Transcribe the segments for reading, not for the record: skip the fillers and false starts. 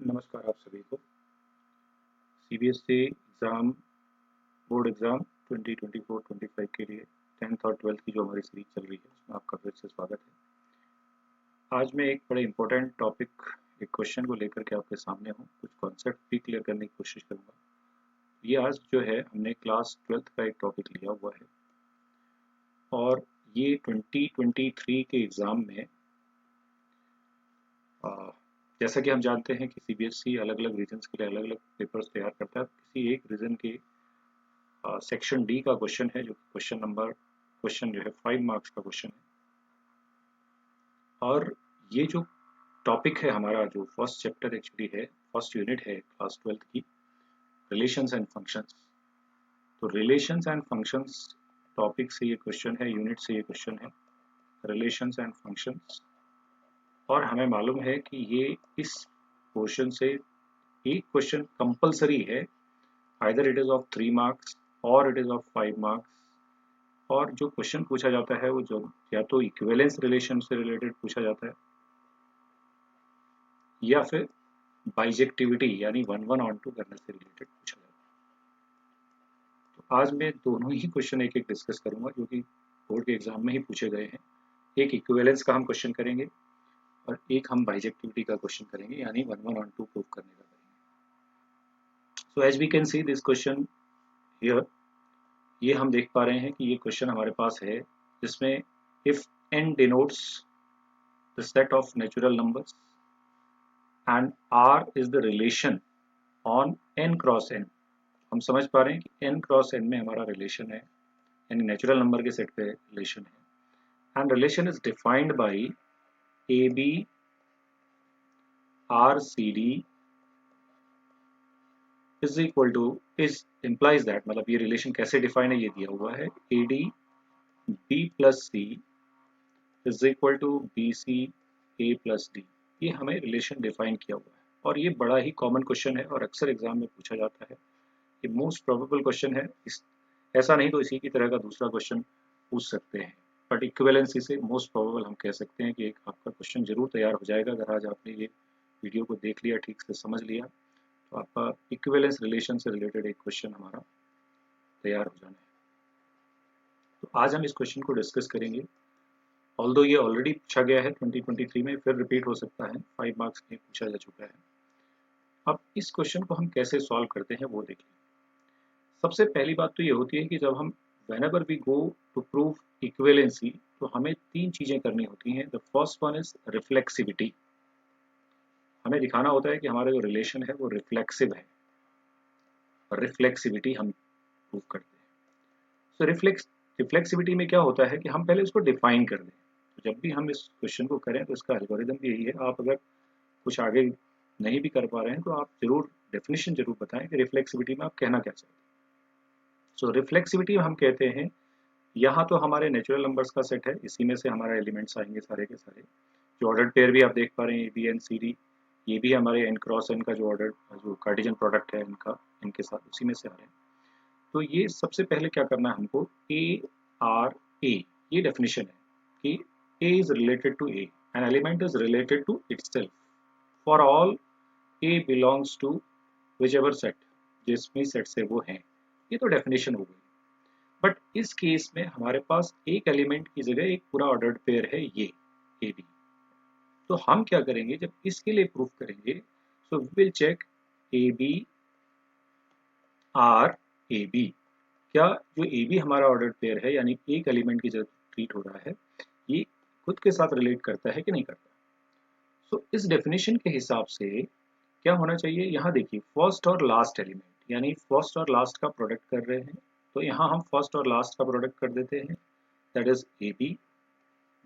नमस्कार आप सभी को। सीबीएसई एग्ज़ाम बोर्ड एग्ज़ाम 2024-25 के लिए 10th और 12th की जो हमारी सीरीज चल रही है उसमें आपका फिर से स्वागत है। आज मैं एक बड़े इम्पोर्टेंट टॉपिक, एक क्वेश्चन को लेकर के आपके सामने हूँ। कुछ कॉन्सेप्ट भी क्लियर करने की कोशिश करूँगा। ये आज जो है हमने क्लास 12th का एक टॉपिक लिया हुआ है और ये 2023 के एग्ज़ाम में जैसा कि हम जानते हैं कि सीबीएसई अलग अलग रीजन्स के लिए अलग अलग पेपर्स तैयार करता है। किसी एक रीजन के सेक्शन डी का क्वेश्चन है जो क्वेश्चन जो है 5 मार्क्स का क्वेश्चन है। और ये जो टॉपिक है हमारा, जो फर्स्ट चैप्टर एक्चुअली है, फर्स्ट यूनिट है क्लास 12th की, रिलेशंस एंड फंक्शंस। तो रिलेशंस एंड फंक्शंस टॉपिक से ये क्वेश्चन है, यूनिट से ये क्वेश्चन है, रिलेशंस एंड फंक्शंस। और हमें मालूम है कि ये इस पोर्शन से एक क्वेश्चन कंपलसरी है, either it is of 3 marks और इट इज ऑफ 5 मार्क्स। और जो क्वेश्चन पूछा जाता है वो जो या तो इक्विवेलेंस रिलेशन से रिलेटेड पूछा जाता है या फिर बाइजेक्टिविटी यानी 1-1 on 2 करने से रिलेटेड पूछा जाता है। तो आज मैं दोनों ही क्वेश्चन एक एक डिस्कस करूंगा जो कि बोर्ड के एग्जाम में ही पूछे गए हैं। एक इक्विवेलेंस का हम क्वेश्चन करेंगे और एक हम बाइजेक्टिविटी का क्वेश्चन करेंगे, यानी 1-1 on 2 प्रूव करने का करेंगे। So as we can see this question here, ये हम देख पा रहे हैं कि ये क्वेश्चन हमारे पास है जिसमें if n denotes the set of natural numbers and R is the relation on n cross n। हम समझ पा रहे हैं कि n क्रॉस n में हमारा रिलेशन है, यानी नेचुरल नंबर के सेट पे रिलेशन है। And relation is defined by A B R C D is equal to, is implies that, मतलब ये रिलेशन कैसे डिफाइन है ये दिया हुआ है, A D B plus C is equal to B C A plus D. ये हमें रिलेशन डिफाइन किया हुआ है और ये बड़ा ही कॉमन क्वेश्चन है और अक्सर एग्जाम में पूछा जाता है। ये मोस्ट प्रोबेबल क्वेश्चन है, ऐसा नहीं तो इसी की तरह का दूसरा क्वेश्चन पूछ सकते हैं, बट इक्विवेलेंसी से मोस्ट प्रोबेबल हम कह सकते हैं कि एक आपका क्वेश्चन जरूर तैयार हो जाएगा। अगर आज आपने ये वीडियो को देख लिया, ठीक से समझ लिया, तो आपका इक्विवेलेंस रिलेशन से रिलेटेड एक क्वेश्चन हमारा तैयार हो जाना है। तो आज हम इस क्वेश्चन को डिस्कस करेंगे। ऑल्दो ये ऑलरेडी पूछा गया है 2023 में, फिर रिपीट हो सकता है, 5 मार्क्स में पूछा जा चुका है। अब इस क्वेश्चन को हम कैसे सॉल्व करते हैं वो देखिए। सबसे पहली बात तो ये होती है कि जब हम whenever we go to prove equivalency तो हमें 3 चीजें करनी होती हैं। The first one is reflexivity. हमें दिखाना होता है कि हमारा जो रिलेशन है वो रिफ्लेक्सिव है और रिफ्लेक्सिविटी हम प्रूव करते हैं। सो रिफ्लेक्सिविटी में क्या होता है कि हम पहले उसको डिफाइन कर दें। तो जब भी हम इस क्वेश्चन को करें तो इसका एल्गोरिदम भी यही है। आप अगर कुछ आगे नहीं भी कर पा रहे हैं तो आप जरूर डेफिनेशन जरूर बताएं कि रिफ्लेक्सिविटी में आप कहना क्या चाहते हैं। सो रिफ्लेक्सिविटी हम कहते हैं, यहाँ तो हमारे नेचुरल नंबर्स का सेट है, इसी में से हमारे एलिमेंट्स आएंगे सारे के सारे। जो ऑर्डर पेयर भी आप देख पा रहे हैं, A B and C D, ये भी हमारे एन क्रॉस एन का जो ऑर्डर जो कार्टेशियन प्रोडक्ट है इनका, इनके साथ उसी में से आ रहे हैं। तो ये सबसे पहले क्या करना है हमको, ए आर ए, ये डेफिनेशन है कि a is related to a an element is related to itself for all a belongs to whichever set, जिसमें सेट से वो हैं। ये तो डेफिनेशन हो गई। बट इस केस में हमारे पास एक एलिमेंट की जगह एक पूरा ऑर्डर्ड पेयर है ये ए बी। तो हम क्या करेंगे, जब इसके लिए प्रूफ करेंगे, so we will check A B R A B. क्या जो ए बी हमारा ऑर्डर्ड पेयर है, यानी एक एलिमेंट की जब ट्रीट हो रहा है, ये खुद के साथ रिलेट करता है कि नहीं करता। सो इस डेफिनेशन के हिसाब से क्या होना चाहिए, यहाँ देखिए फर्स्ट और लास्ट एलिमेंट, यानी फर्स्ट और लास्ट का प्रोडक्ट कर रहे हैं, तो यहाँ हम फर्स्ट और लास्ट का प्रोडक्ट कर देते हैं, दैट इज ए बी।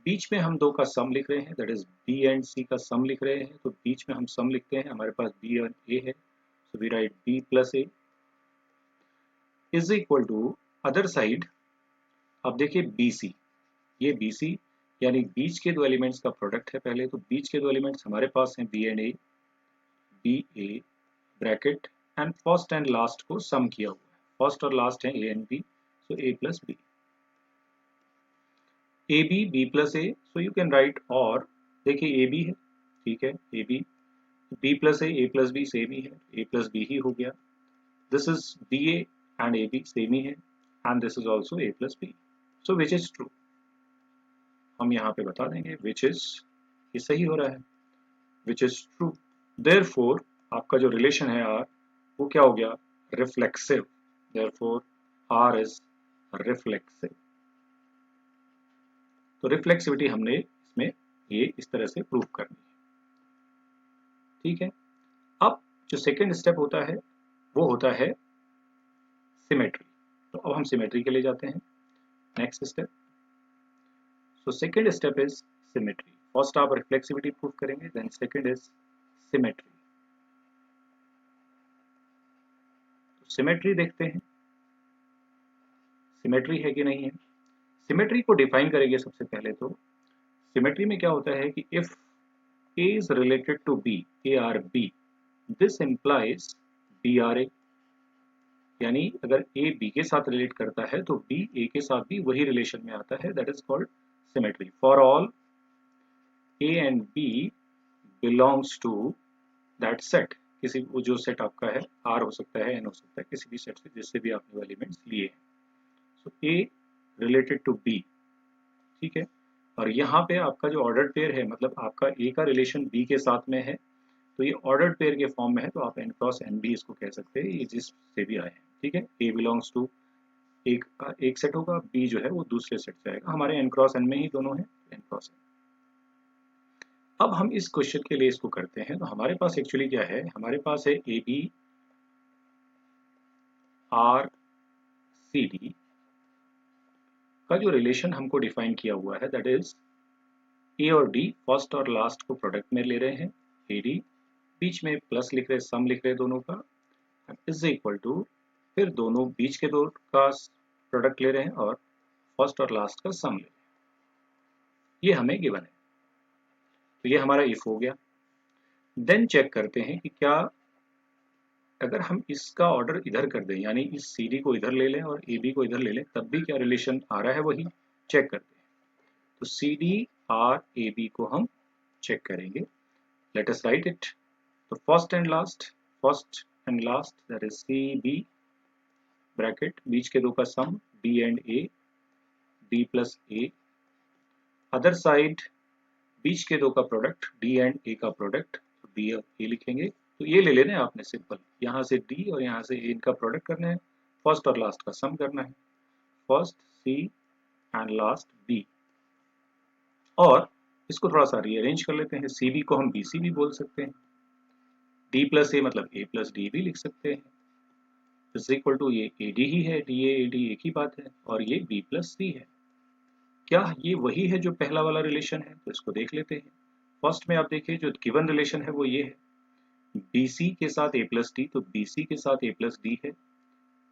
बीच में हम दो का सम लिख रहे हैं, दैट इज बी एंड सी का सम लिख रहे हैं, तो बीच में हम सम लिखते हैं, हमारे पास बी और ए है, so we write B plus A is equal to other side. अब देखिए बी सी, ये बी सी यानी बीच के दो एलिमेंट्स का प्रोडक्ट है पहले, तो बीच के दो एलिमेंट्स हमारे पास हैं b and a, b a bracket and first and last को सम किया हुआ है, फर्स्ट और लास्ट है a and b, so a plus b, a b b plus a, so you can write. और देखिए ए बी है, ठीक है, ए b b plus a plus b same ही है, ए प्लस बी ही हो गया. This is b a and a b same ही है, and this is also A plus B. So which is true, हम यहाँ पे बता देंगे विच इज, ये सही हो रहा है, विच इज ट्रू. देयरफॉर आपका जो रिलेशन है आर, वो क्या हो गया, reflexive. Therefore R is reflexive. तो रिफ्लेक्सिविटी हमने इसमें ये इस तरह से प्रूव करनी है. ठीक है. अब जो सेकेंड स्टेप होता है वो होता है सिमेट्री. तो अब हम सिमेट्री के लिए जाते हैं. Next step. So second step is symmetry. First आप रिफ्लेक्सिविटी प्रूव करेंगे, देन सेकेंड इज सिमेट्री. तो सिमेट्री देखते हैं, सिमेट्री है कि नहीं है. सिमेट्री को डिफाइन करेंगे सबसे पहले. तो सिमेट्री में क्या होता है कि if A is related to B, A R B, this implies B R A. यानी अगर A B के साथ रिलेट करता है तो B A के साथ भी वही रिलेशन में आता है. That is called symmetry. For all A and B belongs to that set. किसी वो जो सेट आपका है, R हो सकता है, N हो सकता है, किसी भी सेट से जिससे भी आपने वो एलिमेंट्स लिए हैं. सो A रिलेटेड टू B. ठीक है. और यहाँ पे आपका जो ऑर्डर्ड पेयर है, मतलब आपका A का रिलेशन B के साथ में है, तो ये ऑर्डर्ड पेयर के फॉर्म में है, तो आप n क्रॉस n भी इसको कह सकते हैं, ये जिस से भी आए हैं. ठीक है. A बिलोंग्स टू एक का एक सेट होगा, B जो है वो दूसरे सेट से आएगा. हमारे n क्रॉस n में ही दोनों हैं, n क्रॉस n. अब हम इस क्वेश्चन के लिए इसको करते हैं. तो हमारे पास एक्चुअली क्या है, हमारे पास है ए बी आर सी डी का जो रिलेशन हमको डिफाइन किया हुआ है, दैट इज ए और डी फर्स्ट और लास्ट को प्रोडक्ट में ले रहे हैं, ए डी बीच में प्लस लिख रहे, सम लिख रहे दोनों का, इज इक्वल टू फिर दोनों बीच के दो का प्रोडक्ट ले रहे हैं और फर्स्ट और लास्ट का सम ले रहे हैं. ये हमें गिवन है. तो ये हमारा इफ हो गया. देन चेक करते हैं कि क्या अगर हम इसका ऑर्डर इधर कर दें, यानी इस सी डी को इधर ले लें और ए बी को इधर ले लें, तब भी क्या रिलेशन आ रहा है, वही चेक करते हैं. तो सी डी आर ए बी को हम चेक करेंगे. Let us write it. तो first and last that is c b bracket बीच के दो का sum d and a, d plus a. Other side बीच के दो का प्रोडक्ट डी एंड ए का प्रोडक्ट, तो डी ए लिखेंगे. तो ये ले लेना है आपने सिंपल, यहाँ से डी और यहाँ से ए इनका प्रोडक्ट करना है, फर्स्ट और लास्ट का सम करना है. First C and last B. और इसको थोड़ा सा रीअरेंज कर लेते हैं. सी बी को हम बी सी भी बोल सकते हैं, डी प्लस ए मतलब ए प्लस डी भी लिख सकते हैं. इज इक्वल टू ये ए डी ही है, डी ए डी एक ही बात है, और ये बी प्लस सी है. क्या ये वही है जो पहला वाला रिलेशन है? तो इसको देख लेते हैं. फर्स्ट में आप देखिए जो गिवन रिलेशन है वो ये है, BC के साथ A प्लस डी, तो BC के साथ A प्लस डी है.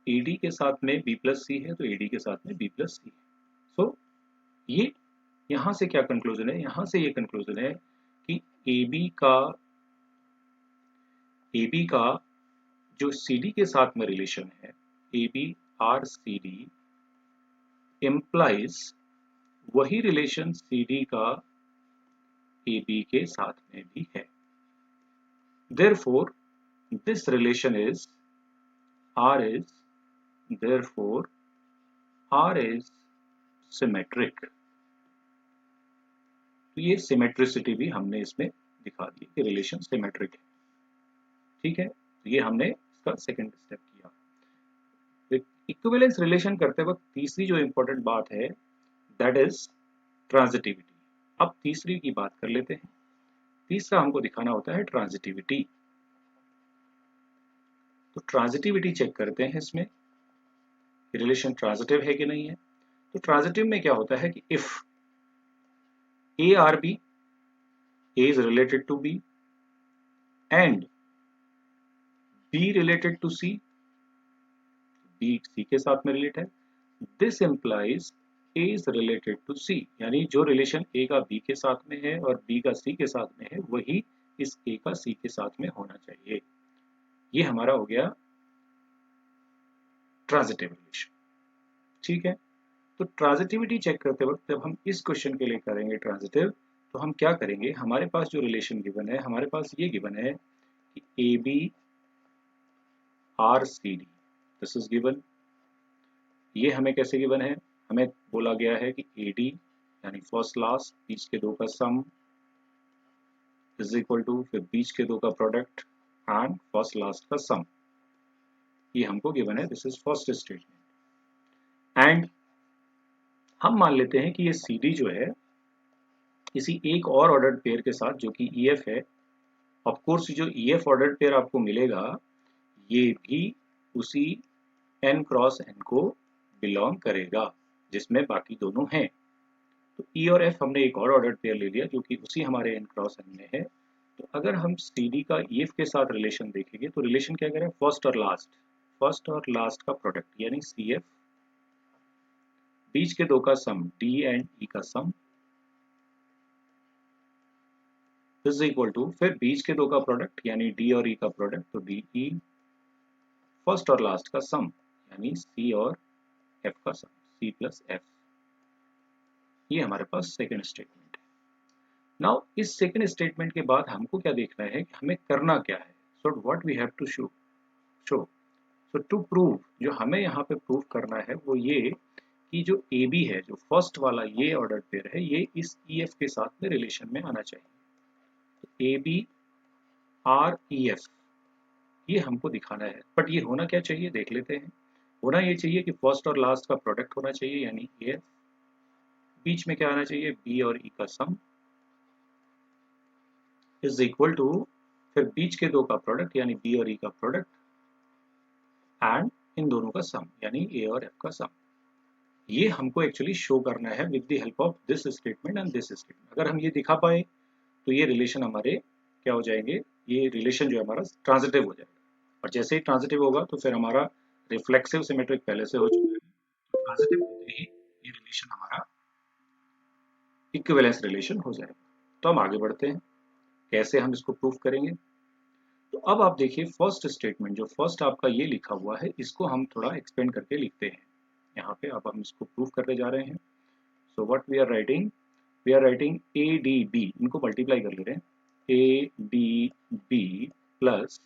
AD के साथ में B प्लस सी है, तो AD के साथ में B प्लस सी है. सो ये यहाँ से क्या कंक्लूजन है, यहाँ से ये कंक्लूजन है कि AB का जो CD के साथ में रिलेशन है, AB R CD implies वही रिलेशन CD का AB के साथ में भी है. Therefore, this relation is therefore R is symmetric. तो ये सिमेट्रिसिटी भी हमने इसमें दिखा दी कि रिलेशन सिमेट्रिक है. ठीक है. तो ये हमने इसका सेकंड स्टेप किया. इक्विवेलेंस रिलेशन करते वक्त तीसरी जो इंपॉर्टेंट बात है, दैट इज ट्रांजिटिविटी. अब तीसरी की बात कर लेते हैं. तीसरा हमको दिखाना होता है ट्रांजिटिविटी. तो ट्रांजिटिविटी चेक करते हैं इसमें, रिलेशन ट्रांजिटिव है कि नहीं है. तो ट्रांजिटिव में क्या होता है कि if a r b, a is related to b and b related to c, b c के साथ में रिलेट है, this implies a is related to c. यानी जो रिलेशन ए का बी के साथ में है और बी का सी के साथ में है, वही इस ए का सी के साथ में होना चाहिए. ये हमारा हो गया ट्रांजिटिव रिलेशन. ठीक है. तो ट्रांजिटिविटी चेक करते वक्त जब हम इस क्वेश्चन के लिए करेंगे ट्रांजिटिव, तो हम क्या करेंगे, हमारे पास जो रिलेशन गिवन है, हमारे पास ये गिवन है कि A B R C D this is given. ये हमें कैसे गिवन है, हमें बोला गया है कि ए डी यानी फर्स्ट लास्ट बीच के दो का सम इज इक्वल टू फिर बीच के दो का प्रोडक्ट एंड फर्स्ट लास्ट का सम, ये हमको गिवन है। This is first statement. And हम मान लेते हैं कि ये सी डी जो है किसी एक और ऑर्डर्ड पेयर के साथ जो कि ई एफ है, ऑफ कोर्स जो ई एफ ऑर्डर्ड पेयर आपको मिलेगा ये भी उसी n क्रॉस n को बिलोंग करेगा जिसमें बाकी दोनों हैं। तो E और F हमने एक और ऑर्डर्ड पेयर ले लिया जो कि उसी हमारे n क्रॉस n में है। तो अगर हम CD का EF के साथ रिलेशन देखेंगे तो रिलेशन क्या करें, फर्स्ट और लास्ट का प्रोडक्ट यानी CF, बीच के दो का सम D एंड E का सम इज इक्वल टू फिर बीच के दो का प्रोडक्ट यानी D और E का प्रोडक्ट तो DE, फर्स्ट और लास्ट का सम यानी C और F का सम C प्लस F। ये हमारे पास सेकेंड स्टेटमेंट है। नाउ इस सेकेंड स्टेटमेंट के बाद हमको क्या देखना है कि हमें करना क्या है। So what we have to show so to prove, जो हमें यहाँ पे प्रूव करना है वो ये कि जो ए बी है, जो फर्स्ट वाला ये ऑर्डर पेयर है, ये इस ई एफ के साथ में रिलेशन में आना चाहिए। तो A B R E F ये हमको दिखाना है, बट ये होना क्या चाहिए देख लेते हैं। होना ये चाहिए कि फर्स्ट और लास्ट का प्रोडक्ट होना चाहिए यानी ए एफ, बीच में क्या आना चाहिए बी और ई का सम इज इक्वल टू फिर बीच के दो का प्रोडक्ट यानी बी और ई का प्रोडक्ट एंड इन दोनों का सम यानी ए और एफ का सम। ये हमको एक्चुअली शो करना है with the help of this statement and this statement. अगर हम ये दिखा पाए तो ये रिलेशन हमारे क्या हो जाएंगे, ये रिलेशन जो है हमारा ट्रांजिटिव हो जाएगा। और जैसे ही ट्रांजिटिव होगा तो फिर हमारा रिफ्लेक्सिव सिमेट्रिक पहले से हो चुका है, तो ट्रांजिटिव होते ही ये रिलेशन हमारा इक्विवेलेंस रिलेशन हो जाएगा। तो हम आगे बढ़ते हैं, कैसे हम इसको प्रूफ करेंगे। तो अब आप देखिए फर्स्ट स्टेटमेंट, जो फर्स्ट आपका ये लिखा हुआ है इसको हम थोड़ा एक्सपेंड करके लिखते हैं यहाँ पे। अब हम इसको प्रूफ करने जा रहे हैं। So what we are writing A D B, इनको मल्टीप्लाई कर ले रहे हैं, A D B plus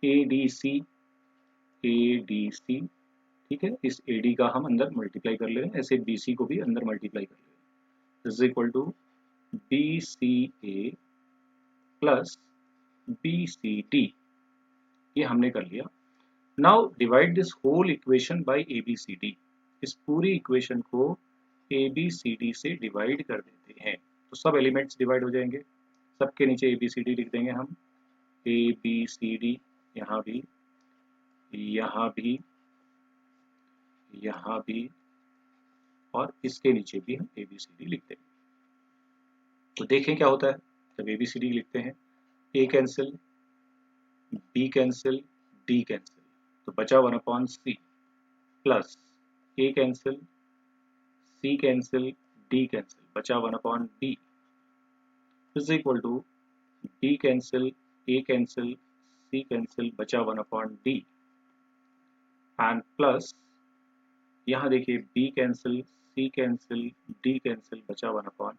A D C, ठीक है। इस ए डी का हम अंदर मल्टीप्लाई कर ले रहे हैं, ऐसे बी सी को भी अंदर मल्टीप्लाई कर ले रहे हैं, is equal to B C A plus B C D, ये हमने कर लिया। Now divide this whole equation by A B C D, इस पूरी इक्वेशन को ए बी सी डी से डिवाइड कर देते हैं तो सब एलिमेंट्स डिवाइड हो जाएंगे। सबके नीचे ए बी सी डी लिख देंगे हम, ए बी सी डी, यहाँ भी, यहाँ भी, यहाँ भी, और इसके नीचे भी हम ए बी सी डी लिख देंगे। तो देखें क्या होता है जब ए बी सी डी लिखते हैं, a cancel, b cancel, D cancel, तो बचा 1/c plus a cancel, c cancel, D cancel, बचा 1/d is equal to b cancel, a cancel, c cancel, बचा 1/d एंड प्लस यहाँ देखिए b cancel, c cancel, D cancel, बचा 1/a।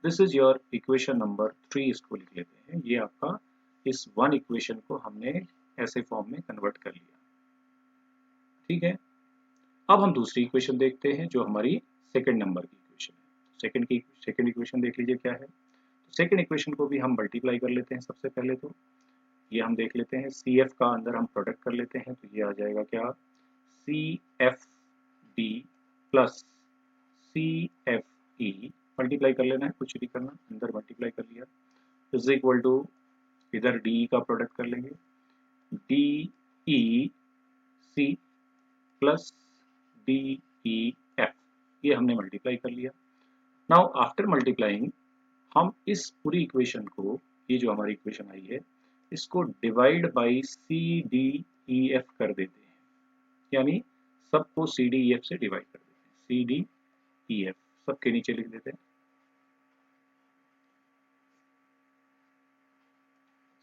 This is your equation number 3, इसको लिख लेते हैं। ये आपका इस वन इक्वेशन को हमने ऐसे फॉर्म में कन्वर्ट कर लिया, ठीक है। अब हम दूसरी इक्वेशन देखते हैं जो हमारी सेकंड नंबर की इक्वेशन है। सेकंड इक्वेशन देख लीजिए क्या है। तो सेकंड इक्वेशन को भी हम मल्टीप्लाई कर लेते हैं। सबसे पहले तो ये हम देख लेते हैं, सी एफ का अंदर हम प्रोडक्ट कर लेते हैं, तो ये आ जाएगा क्या, C F B plus C F E, multiply कर लेना है, कुछ नहीं करना, अंदर मल्टीप्लाई कर लिया, इज इक्वल टू इधर डी का प्रोडक्ट कर लेंगे, D E C plus D E F, ये हमने मल्टीप्लाई कर लिया। नाउ आफ्टर मल्टीप्लाइंग हम इस पूरी इक्वेशन को, ये जो हमारी इक्वेशन आई है, इसको divide by C D E F कर देते हैं, यानी सबको सी डी ई एफ से डिवाइड कर देते हैं, सी डी ई एफ सबके नीचे लिख देते हैं,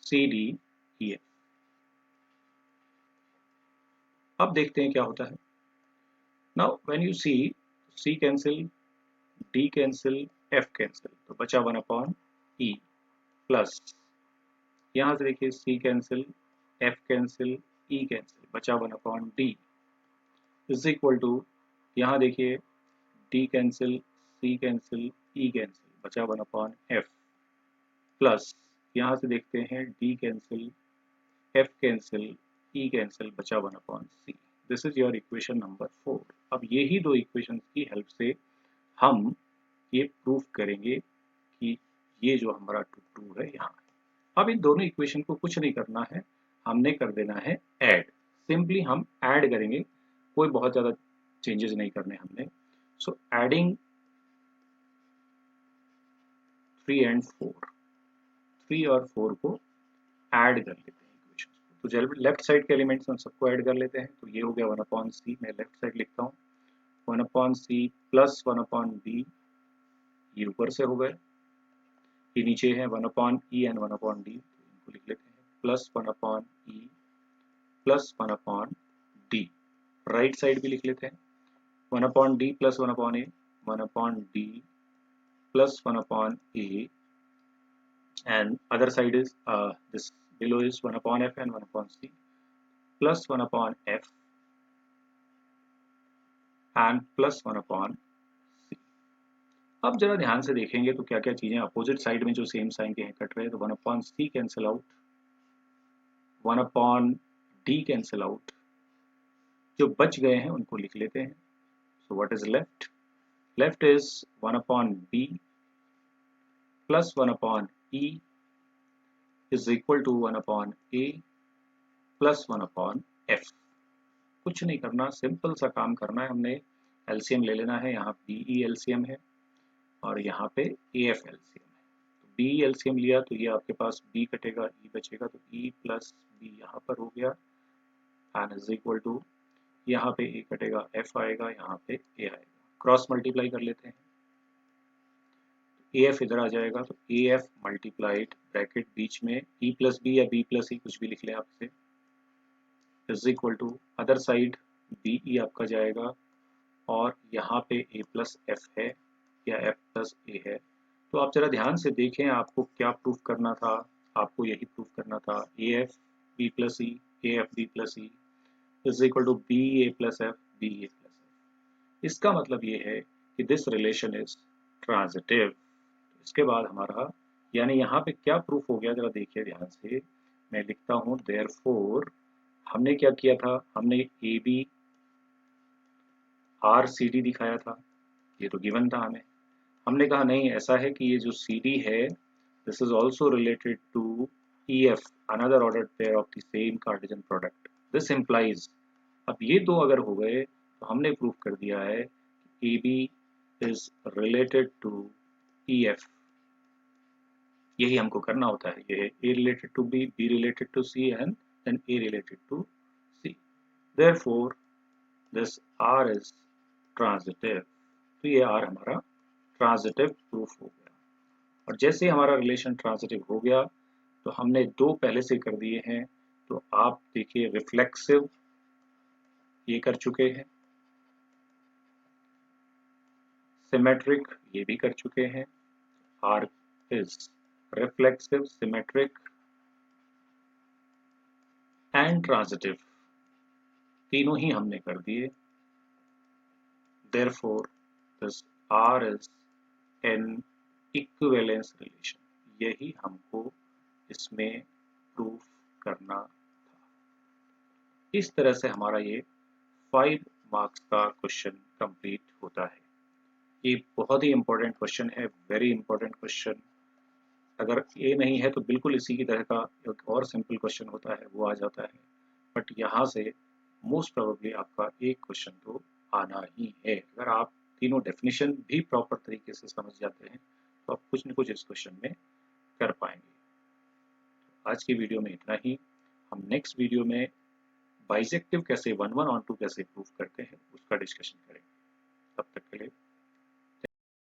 सी डी ई एफ। अब देखते हैं क्या होता है। Now when you C cancel, D cancel, F cancel, तो बचा 1/e प्लस यहाँ से देखिए C cancel, F cancel, E cancel, बचा 1/D इज इक्वल टू, यहाँ देखिए D cancel, C cancel, E cancel, बचा 1/F प्लस यहाँ से देखते हैं D cancel, F cancel, E cancel, बचा 1/C। This is your equation number 4। अब यही दो इक्वेशन की हेल्प से हम ये प्रूफ करेंगे कि ये जो हमारा ट्रू है यहाँ। अब इन दोनों इक्वेशन को कुछ नहीं करना है, हमने कर देना है ऐड। सिंपली हम ऐड करेंगे, कोई बहुत ज़्यादा चेंजेस नहीं करने हमने। सो एडिंग 3 and 4, 3 और 4 को ऐड कर लेते हैं इक्वेशन को। तो लेफ्ट साइड के एलिमेंट्स हम सबको ऐड कर लेते हैं। तो ये हो गया 1/C, मैं लेफ्ट साइड लिखता हूँ 1/C प्लस 1/D, ये ऊपर से हो गए। ये नीचे है 1/E एंड 1/D, इनको लिख लेते हैं plus 1/E plus 1/D। Right side भी लिख लेते हैं 1/D plus 1/A, 1/D plus 1/A, and other side is this below is 1/F and 1/C plus 1/F and plus 1/C। अब जरा ध्यान से देखेंगे तो क्या क्या चीजें अपोजिट साइड में जो सेम साइन के हैं कट रहे हैं। तो 1/C cancel out, 1/D cancel out, जो बच गए हैं उनको लिख लेते हैं। So what is left? Left is 1/B plus 1/E is equal to 1/A plus 1/F। कुछ नहीं करना, सिंपल सा काम करना है, हमने एलसीएम ले लेना है। यहाँ BE एलसीएम है और यहाँ पे AF एलसीएम है। तो BE एलसीएम लिया तो ये आपके पास B कटेगा, E बचेगा, तो E प्लस B यहाँ पर हो गया एंड इज इक्वल टू, यहाँ पे A कटेगा, F आएगा, यहाँ पे A आएगा। क्रॉस मल्टीप्लाई कर लेते हैं, AF इधर आ जाएगा, तो AF मल्टीप्लाइड ब्रैकेट बीच में E प्लस B या B प्लस E कुछ भी लिख लें आपसे, is equal to other side BE आपका जाएगा और यहाँ पे A प्लस F है या F प्लस A है। तो आप जरा ध्यान से देखें, आपको क्या प्रूफ करना था? आपको यही प्रूफ करना था AF B plus E, AF B plus E is equal to BA plus F, BA plus F। इसका मतलब ये है कि दिस रिलेशन इज ट्रांजिटिव। इसके बाद हमारा, यानी यहाँ पे क्या प्रूफ हो गया, जरा देखिए ध्यान से। मैं लिखता हूँ देयरफॉर, हमने क्या किया था, हमने AB RCD दिखाया था, ये तो गिवन था हमें। हमने कहा नहीं, ऐसा है कि ये जो CD है this is also related to EF, another ordered pair of the same Cartesian product. This implies, अब ये दो अगर हो गए तो हमने प्रूफ कर दिया है कि AB is related to EF। यही हमको करना होता है, ये A related to B, B related to C and then A related to C। Therefore this R is transitive। तो ये R हमारा ट्रांजिटिव प्रूफ हो गया। और जैसे हमारा रिलेशन ट्रांजिटिव हो गया तो हमने दो पहले से कर दिए हैं, तो आप देखिए रिफ्लेक्सिव ये कर चुके हैं, सिमेट्रिक ये भी कर चुके हैं। R is reflexive, symmetric and transitive, तीनों ही हमने कर दिए। Therefore this R is an equivalence relation, यही हमको इसमें प्रूफ करना था। इस तरह से हमारा ये 5 मार्क्स का क्वेश्चन कंप्लीट होता है। ये बहुत ही इंपॉर्टेंट क्वेश्चन है, वेरी इंपॉर्टेंट क्वेश्चन। अगर ये नहीं है तो बिल्कुल इसी की तरह का एक और सिंपल क्वेश्चन होता है वो आ जाता है, बट यहाँ से मोस्ट प्रोबेबली आपका एक क्वेश्चन तो आना ही है। अगर आप तीनों डेफिनेशन भी प्रॉपर तरीके से समझ जाते हैं तो आप कुछ न कुछ इस क्वेश्चन में कर पाएंगे। आज की वीडियो में इतना ही। हम नेक्स्ट वीडियो में बाइसेक्टिव कैसे 1 1 ऑन 2 कैसे प्रूफ करते हैं उसका डिस्कशन करेंगे। तब तक के लिए